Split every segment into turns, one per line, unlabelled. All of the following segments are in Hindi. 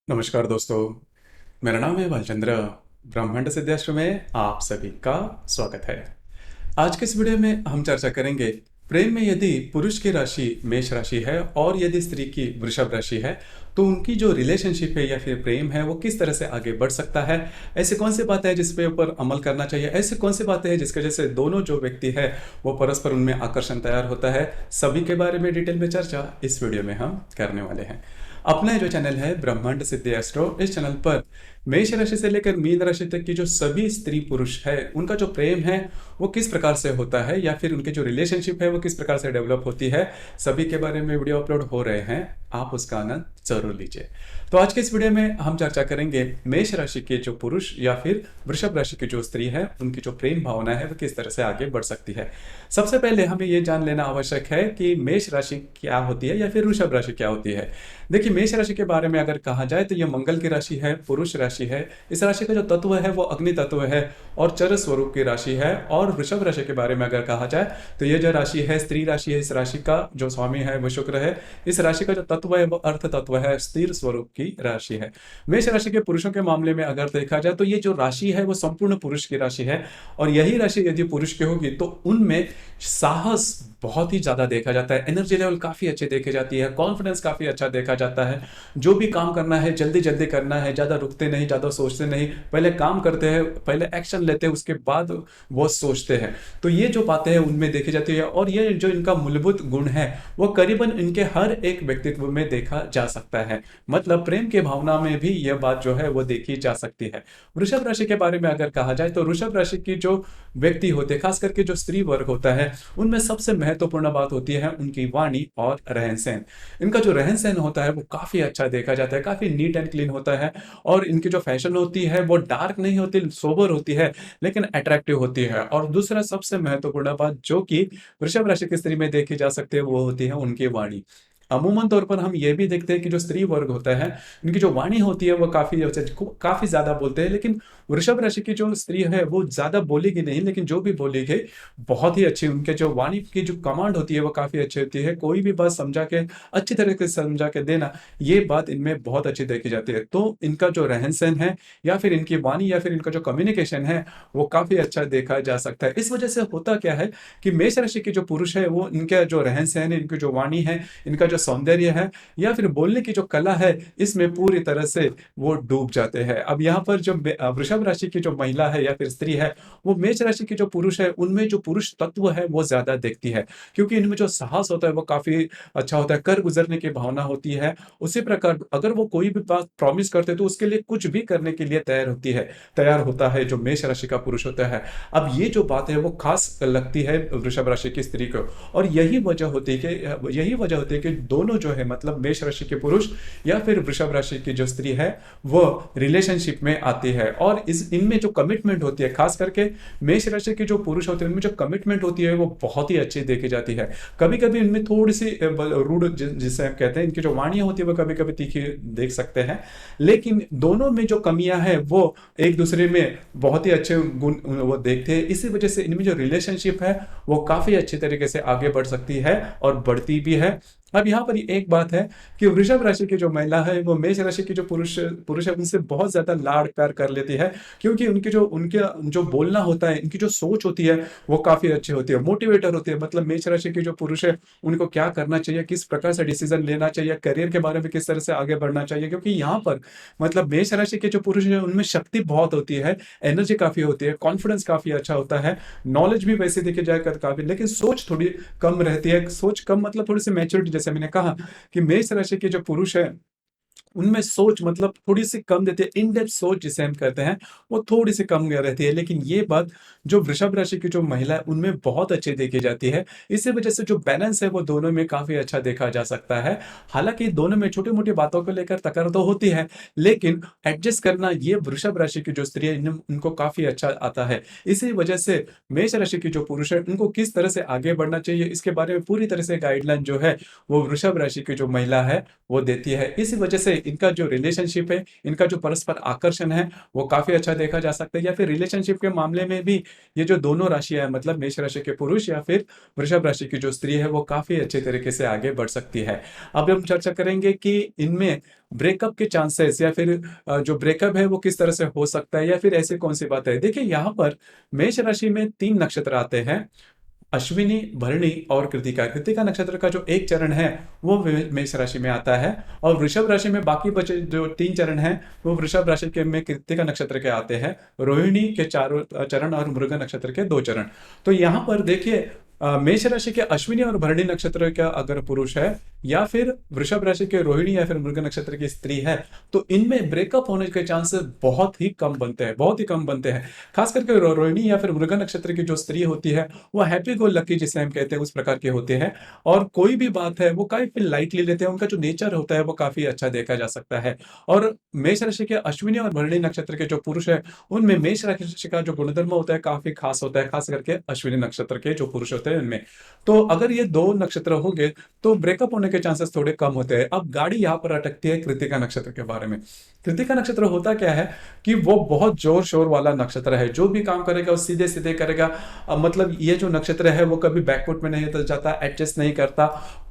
नमस्कार दोस्तों, मेरा नाम है भालचंद्र। ब्रह्मांड सिद्धाश्रम में आप सभी का स्वागत है। आज के इस वीडियो में हम चर्चा करेंगे प्रेम में यदि पुरुष की राशि मेष राशि है और यदि स्त्री की वृषभ राशि है तो उनकी जो रिलेशनशिप है या फिर प्रेम है वो किस तरह से आगे बढ़ सकता है। ऐसे कौन सी बातें हैं जिस पे ऊपर अमल करना चाहिए, ऐसे कौन सी बातें हैं जिसकी वजह से दोनों जो व्यक्ति है वो परस्पर उनमें आकर्षण तैयार होता है, सभी के बारे में डिटेल में चर्चा इस वीडियो में हम करने वाले हैं। अपना जो चैनल है ब्रह्मांड सिद्धि एस्ट्रो, इस चैनल पर मेष राशि से लेकर मीन राशि तक की जो सभी स्त्री पुरुष है उनका जो प्रेम है वो किस प्रकार से होता है या फिर उनकी जो रिलेशनशिप है वो किस प्रकार से डेवलप होती है, सभी के बारे में वीडियो अपलोड हो रहे हैं। आप उसका आनंद जरूर लीजिए। तो आज के इस वीडियो में हम चर्चा करेंगे मेष राशि के जो पुरुष या फिर वृषभ राशि की जो स्त्री है उनकी जो प्रेम भावना है वो किस तरह से आगे बढ़ सकती है। सबसे पहले हमें ये जान लेना आवश्यक है कि मेष राशि क्या होती है या फिर वृषभ राशि क्या होती है। देखिए, मेष राशि के बारे में अगर कहा जाए तो यह मंगल की राशि है, पुरुष राशि है। इस राशि का जो तत्व है वो अग्नि तत्व है और चर स्वरूप की राशि है। और वृषभ राशि के बारे में अगर कहा जाए तो ये जो राशि है स्त्री राशि है। इस राशि का जो स्वामी है वो शुक्र है। इस राशि का जो तत्व है वो अर्थ तत्व है, स्थिर स्वरूप की राशि है। मेष राशि के पुरुषों के मामले में अगर देखा जाए तो ये जो राशि है वो संपूर्ण पुरुष की राशि है। और यही राशि यदि पुरुष की होगी तो उनमें साहस बहुत ही ज्यादा देखा जाता है, एनर्जी लेवल काफी अच्छी देखी जाती है, कॉन्फिडेंस काफी अच्छा देखा जाता है। जो भी काम करना है जल्दी जल्दी करना है, ज्यादा रुकते नहीं, ज्यादा सोचते नहीं, पहले काम करते हैं, पहले एक्शन लेते हैं, उसके बाद वो सोचते हैं। तो ये जो बातें हैं उनमें देखी जाती है और ये जो इनका मूलभूत गुण है वो करीबन इनके हर एक व्यक्तित्व में देखा जा सकता है। मतलब प्रेम के भावना में भी यह बात जो है वो देखी जा सकती है। वृषभ राशि के बारे में अगर कहा जाए तो वृषभ राशि की जो व्यक्ति होते हैं, खास करके जो स्त्री वर्ग होता है, उनमें सबसे महत्वपूर्ण बात होती है उनकी वाणी और रहन सहन। इनका जो रहन सहन होता है वो काफी अच्छा देखा जाता है, काफी नीट एंड क्लीन होता है। और इनकी जो फैशन होती है वो डार्क नहीं होती, सोबर होती है, लेकिन अट्रैक्टिव होती है। और दूसरा सबसे महत्वपूर्ण बात जो कि वृषभ राशि की स्त्री में देखी जा सकती है वो होती है उनकी वाणी। अमूमन तौर पर हम ये भी देखते हैं कि जो स्त्री वर्ग होता है इनकी जो वाणी होती है वो काफी ज्यादा बोलते हैं। लेकिन वृषभ राशि की जो स्त्री है वो ज्यादा बोलेगी नहीं, लेकिन जो भी बोलेगी बहुत ही अच्छी, उनके जो वाणी की जो कमांड होती है वो काफी अच्छी होती है। कोई भी बात समझा के अच्छी तरीके से समझा के देना, ये बात इनमें बहुत अच्छी देखी जाती है। तो इनका जो रहन सहन है या फिर इनकी वाणी या फिर इनका जो कम्युनिकेशन है वो काफी अच्छा देखा जा सकता है। इस वजह से होता क्या है कि मेष राशि के जो पुरुष है वो इनका जो रहन सहन है, इनकी जो वाणी है, इनका जो सौंदर्य है या फिर बोलने की जो कला है, इसमें पूरी तरह से वो डूब जाते हैं। अब यहाँ पर जो वृषभ राशि की जो महिला है या फिर स्त्री है वो मेष राशि की जो पुरुष है उनमें जो पुरुष तत्व है वो ज्यादा देखती है, क्योंकि इनमें जो साहस होता है वो काफी अच्छा होता है, कर गुजरने की भावना होती है। उसी प्रकार अगर वो कोई भी बात प्रॉमिस करते तो उसके लिए कुछ भी करने के लिए तैयार होता है जो मेष राशि का पुरुष होता है। अब ये जो बात है वो खास लगती है वृषभ राशि की स्त्री को। और यही वजह होती है कि दोनों जो है, मतलब मेष राशि के पुरुष या फिर वृषभ राशि की जो स्त्री है वो रिलेशनशिप में आती है। और इस इनमें जो कमिटमेंट होती है, खास करके मेष राशि के जो पुरुष होते हैं उनमें जो कमिटमेंट होती है वो बहुत ही अच्छी देखी जाती है। कभी कभी इनमें थोड़ी सी रूड जिसे हम कहते हैं, इनकी जो वाणी होती है वो कभी कभी तीखी देख सकते हैं, लेकिन दोनों में जो कमियां हैं वो एक दूसरे में बहुत ही अच्छे गुण वो देखते हैं। इसी वजह से इनमें जो रिलेशनशिप है वो काफी अच्छी तरीके से आगे बढ़ सकती है और बढ़ती भी है। अब यहाँ पर एक बात है कि वृषभ राशि की जो महिला है वो मेष राशि की जो पुरुष पुरुष है उनसे बहुत ज्यादा लाड़ प्यार कर लेती है, क्योंकि उनके जो बोलना होता है, इनकी जो सोच होती है वो काफी अच्छी होती है, मोटिवेटर होती है। मतलब मेष राशि के जो पुरुष है उनको क्या करना चाहिए, किस प्रकार से डिसीजन लेना चाहिए, करियर के बारे में किस तरह से आगे बढ़ना चाहिए, क्योंकि यहाँ पर मतलब मेष राशि के जो पुरुष है उनमें शक्ति बहुत होती है, एनर्जी काफी होती है, कॉन्फिडेंस काफी अच्छा होता है, नॉलेज भी वैसे देखी जाए कर काफी, लेकिन सोच थोड़ी कम रहती है। सोच कम मतलब थोड़ी सी मैच्योरिटी, जैसे मैंने कहा कि मेष राशि के जो पुरुष है उनमें सोच मतलब थोड़ी सी कम रहती है, इन डेप्थ सोच जिसे हम कहते हैं वो थोड़ी सी कम रहती है। लेकिन ये बात जो वृषभ राशि की जो महिला है उनमें बहुत अच्छी देखी जाती है। इसी वजह से जो बैलेंस है वो दोनों में काफी अच्छा देखा जा सकता है। हालांकि दोनों में छोटी मोटी बातों को लेकर तकरार तो होती है, लेकिन एडजस्ट करना ये वृषभ राशि की जो स्त्री है उनको काफी अच्छा आता है। इसी वजह से मेष राशि की जो पुरुष है उनको किस तरह से आगे बढ़ना चाहिए इसके बारे में पूरी तरह से गाइडलाइन जो है वो वृषभ राशि की जो महिला है वो देती है। इसी वजह से इनका जो रिलेशनशिप है, इनका जो परस्पर आकर्षण है, वो काफ़ी अच्छा देखा जा सकता है। या फिर रिलेशनशिप के मामले में भी ये जो दोनों राशियाँ हैं, मतलब मेष राशि के पुरुष या फिर वृषभ राशि की जो स्त्री है, वो काफ़ी अच्छे तरीके से आगे बढ़ सकती है। अब हम चर्चा करेंगे कि इनमें ब्रेकअप के चांसेस या फिर जो ब्रेकअप है वो किस तरह से हो सकता है, या फिर ऐसी कौन-सी बात है। देखिए, यहाँ पर मेष राशि में 3 नक्षत्र आते हैं, अश्विनी, भरणी और कृतिका। कृतिका नक्षत्र का जो एक चरण है वो मेष राशि में आता है, और वृषभ राशि में बाकी बचे जो 3 चरण हैं वो वृषभ राशि के में कृतिका नक्षत्र के आते हैं, रोहिणी के चारों चरण और मृग नक्षत्र के 2 चरण। तो यहाँ पर देखिए, मेष राशि के अश्विनी और भरणी नक्षत्र का अगर पुरुष है, या फिर वृषभ राशि के रोहिणी या फिर मृग नक्षत्र की स्त्री है, तो इनमें ब्रेकअप होने के चांसेस बहुत ही कम बनते हैं, बहुत ही कम बनते हैं। खास करके रोहिणी या फिर मृग नक्षत्र की जो स्त्री होती है वो हैप्पी गो लकी जिसे हम कहते हैं उस प्रकार के होते हैं, और कोई भी बात है वो काफी लाइटली लेते हैं। उनका जो नेचर होता है वो काफी अच्छा देखा जा सकता है। और मेष राशि के अश्विनी और भरणी नक्षत्र के जो पुरुष है, उनमें मेष राशि का जो गुणधर्म होता है काफी खास होता है, खास करके अश्विनी नक्षत्र के जो पुरुष होते हैं उनमें। तो अगर ये 2 नक्षत्र होंगे तो ब्रेकअप होने के चांसेस थोड़े कम होते हैं। अब गाड़ी यहाँ पर अटकती है कृतिका नक्षत्र के बारे में। कृतिका नक्षत्र होता क्या है कि वो बहुत जोर शोर वाला नक्षत्र है, जो भी काम करेगा वो सीधे सीधे करेगा। मतलब ये जो नक्षत्र है वो कभी बैकफुट में नहीं जाता, एडजस्ट नहीं करता,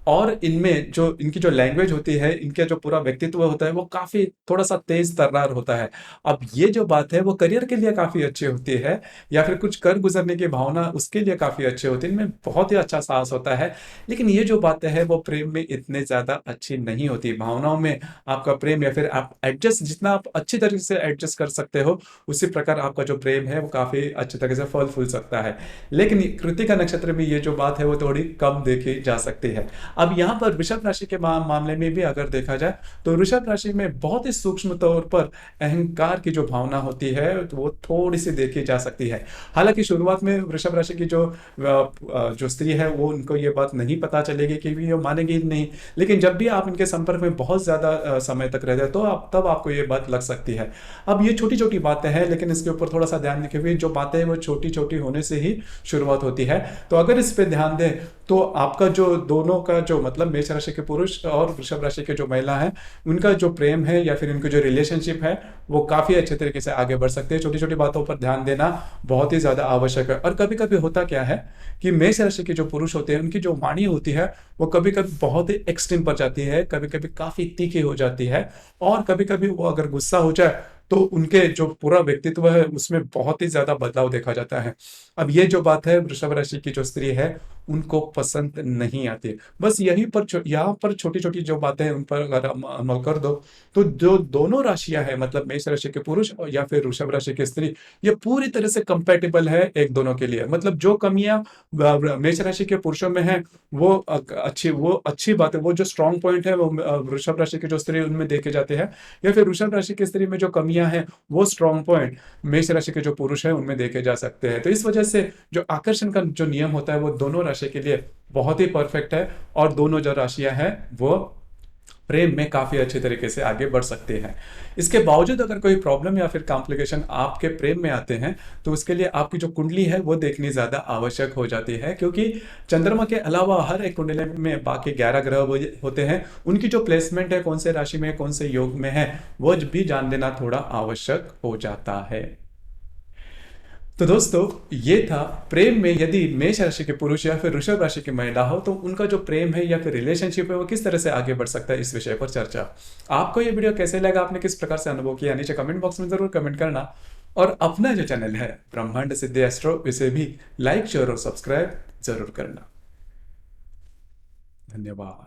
और इनमें जो इनकी जो लैंग्वेज होती है, इनके जो पूरा व्यक्तित्व होता है वो काफी थोड़ा सा तेज तर्रार होता है। अब ये जो बात है वो करियर के लिए काफी अच्छी होती है, या फिर कुछ कर गुजरने की भावना उसके लिए काफी अच्छी होती है, इनमें बहुत ही अच्छा साहस होता है। लेकिन ये जो बातें हैं वो प्रेम में इतने ज्यादा अच्छी नहीं होती। भावनाओं में आपका प्रेम, या फिर आप एडजस्ट, जितना आप अच्छी तरीके से एडजस्ट कर सकते हो उसी प्रकार आपका जो प्रेम है वो काफी अच्छे तरीके से फल फूल सकता है। लेकिन कृतिका नक्षत्र में ये जो बात है वो थोड़ी कम देखी जा सकती है। अब यहाँ पर वृषभ राशि के मामले में भी अगर देखा जाए तो वृषभ राशि में बहुत ही सूक्ष्म तौर पर अहंकार की जो भावना होती है तो वो थोड़ी सी देखी जा सकती है। हालांकि शुरुआत में वृषभ राशि की जो स्त्री है वो उनको ये बात नहीं पता चलेगी, कि भी ये मानेगी नहीं, लेकिन जब भी आप इनके संपर्क में बहुत ज्यादा समय तक रहते हैं तो तब आपको ये बात लग सकती है। अब ये छोटी छोटी बातें हैं, लेकिन इसके ऊपर थोड़ा सा ध्यान दें, जो बातें हैं वो छोटी छोटी होने से ही शुरुआत होती है। तो अगर इस पे ध्यान दें तो आपका जो दोनों का जो मतलब मेष राशि के पुरुष और वृषभ राशि के जो महिला है, उनका जो प्रेम है या फिर उनकी जो रिलेशनशिप है वो काफी अच्छे तरीके से आगे बढ़ सकते हैं। छोटी छोटी बातों पर ध्यान देना बहुत ही ज्यादा आवश्यक है। और कभी कभी होता क्या है कि मेष राशि के जो पुरुष होते हैं उनकी जो वाणी होती है वो कभी कभी बहुत ही एक्सट्रीम पर जाती है, कभी कभी काफी तीखी हो जाती है, और कभी कभी वो अगर गुस्सा हो जाए तो उनके जो पूरा व्यक्तित्व है उसमें बहुत ही ज्यादा बदलाव देखा जाता है। अब ये जो बात है वृषभ राशि की जो स्त्री है उनको पसंद नहीं आती। बस यहीं पर यहाँ पर छोटी छोटी जो बातें हैं उन पर अगर अमल कर दो तो जो दोनों राशियां हैं, मतलब मेष राशि के पुरुष और या फिर वृषभ राशि की स्त्री, ये पूरी तरह से कंपेटेबल है एक दोनों के लिए। मतलब जो कमियां मेष राशि के पुरुषों में है वो अच्छी बात है, वो जो स्ट्रॉन्ग पॉइंट है वो वृषभ राशि के जो स्त्री उनमें देखे जाते हैं, या फिर वृषभ राशि की स्त्री में जो कमियां हैं वो स्ट्रॉन्ग पॉइंट मेष राशि के जो पुरुष है उनमें देखे जा सकते हैं। तो इस वजह से जो आकर्षण का जो नियम होता है वो दोनों राशि के लिए बहुत ही परफेक्ट है, और दोनों जो राशियां हैं वो प्रेम में काफी अच्छे तरीके से आगे बढ़ सकते हैं। इसके बावजूद अगर कोई प्रॉब्लम या फिर कॉम्प्लिकेशन आपके प्रेम में आते हैं तो उसके लिए आपकी जो कुंडली है वो देखनी ज्यादा आवश्यक हो जाती है, क्योंकि चंद्रमा के अलावा हर एक कुंडली में बाकी 11 ग्रह होते हैं, उनकी जो प्लेसमेंट है कौन से राशि में कौन से योग में है वो भी जान लेना थोड़ा आवश्यक हो जाता है। तो दोस्तों, ये था प्रेम में यदि मेष राशि के पुरुष या फिर वृषभ राशि की महिला हो तो उनका जो प्रेम है या फिर रिलेशनशिप है वो किस तरह से आगे बढ़ सकता है, इस विषय पर चर्चा। आपको ये वीडियो कैसे लगा, आपने किस प्रकार से अनुभव किया, नीचे कमेंट बॉक्स में जरूर कमेंट करना, और अपना जो चैनल है ब्रह्मांड सिद्धि एस्ट्रो इसे भी लाइक शेयर और सब्सक्राइब जरूर करना। धन्यवाद।